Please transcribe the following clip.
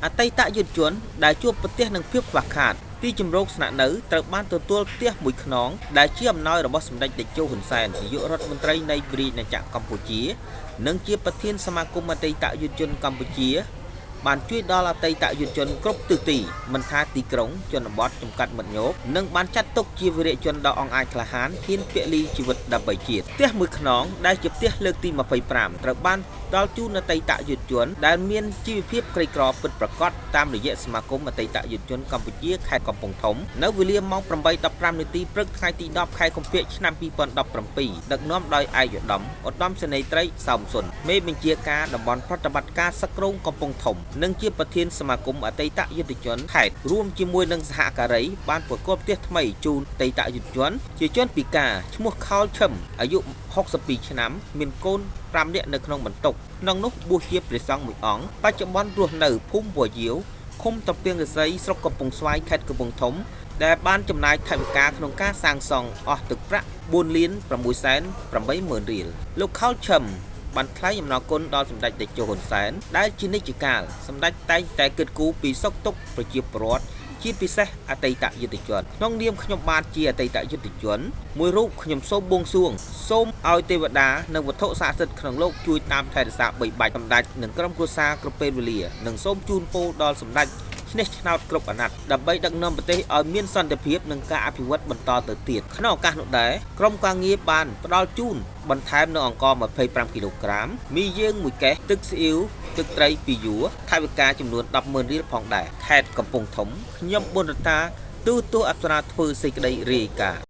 អតីតយុទ្ធជនដែលជួបប្រទះនឹងភាពខ្វះខាតទីជំរកស្នាក់នៅត្រូវបានទទួលផ្ទះមួយខ្នងដែលជាអំណោយរបស់សម្ដេចតេជោហ៊ុនសែននាយករដ្ឋមន្ត្រីនៃព្រះរាជាណាចក្រកម្ពុជានិងជាប្រធានសមាគមអតីតយុទ្ធជនកម្ពុជាបានជួយដល់អតីតយុទ្ធជនគ្រប់ទិសទីមិនថាទីក្រុងជនបទចំកាត់មិត្តញោមនិងបានចាត់ទុកជាវីរៈជនដ៏អង្អាចក្លាហានហ៊ានពលីជីវិតដើម្បីជាតិផ្ទះមួយខ្នងដែលជាផ្ទះលើកទី25ត្រូវបានដល់ជូនអតីតយុទ្ធជនដែលមានជីវភាពក្រីក្រពិតប្រាកដតាមរយៈសមាគមអតីតយុទ្ធជនកម្ពុជាខេត្តកំពង់ធំនៅវេលាម៉ោង 8:15 នាទីព្រឹកថ្ងៃទី10ខែកុម្ភៈឆ្នាំ 2017ដឹកនាំដោយឯកឧត្តមសេនីយ៍ត្រីសោមសុនមេបញ្ជាការតំបន់ប្រតិបត្តិការសឹកគ្រោងកំពង់ធំនិងជាប្រធានសមាគមអតីតយុទ្ធជនខេត្តរួមជាមួយនឹងសហការីបានប្រកបផ្ទះថ្មីជូនអតីតយុទ្ធជនជាជនពិការឈ្មោះខោលឈឹមអាយុ62ឆ្នាំមានកូន5នាក់នៅក្នុងបន្ទុកក្នុងនោះបួសជាព្រះសង្ឃមួយអង្គបច្ចុប្បន្នរស់នៅភូមិវយាវឃុំត្រពាំងរិស័យស្រុកកំពង់ស្វាយខេត្តកំពង់ធំដែលបានចំណាយថវិកាក្នុងការសាងសង់អស់ទឹកប្រាក់ 4,680,000 រៀលលោកខោលឈឹមបានថ្លែងអំណរគុណដល់សម្ដេចតេជោហ៊ុនសែនដែលជានិច្ចកាលសម្ដេចតែងតែគិតគូរពីសុខទុក្ខប្រជាពលរដ្ឋជាពិសេសអតីតយុទ្ធជនក្នុងនាមខ្ញុំបាទជាអតីតយុទ្ធជនមួយរូបខ្ញុំសូមបួងសួងសូមឲ្យទេវតានិងវត្ថុស័ក្តិសិទ្ធិក្នុងលោកជួយតាមថែរក្សាបីបាច់សម្ដេចនិងក្រុមគ្រួសារគ្រប់ពេលវេលានិងសូមជូនពរដល់សម្ដេចឆ្នេះឆ្នោតគ្រប់អាណត្តិដើម្បីដឹកនាំប្រទេសឲ្យមានសន្តិភាពនិងការអភិវឌ្ឍបន្តទៅទៀតក្នុងឱកាសនោះដែរក្រុមការងារបានផ្ដល់ជូនបន្ថែមនៅអង្ករ25គីឡូក្រាមមីយើងមួយកេសទឹកស៊ីអ៊ីវទឹកត្រីពីយួរថវិកាចំនួន 10,000 រៀលផងដែរខេត្តកំពង់ធំខ្ញុំប៊ុនរតាទូអប្សរាធ្វើសេចក្តីរាយការណ៍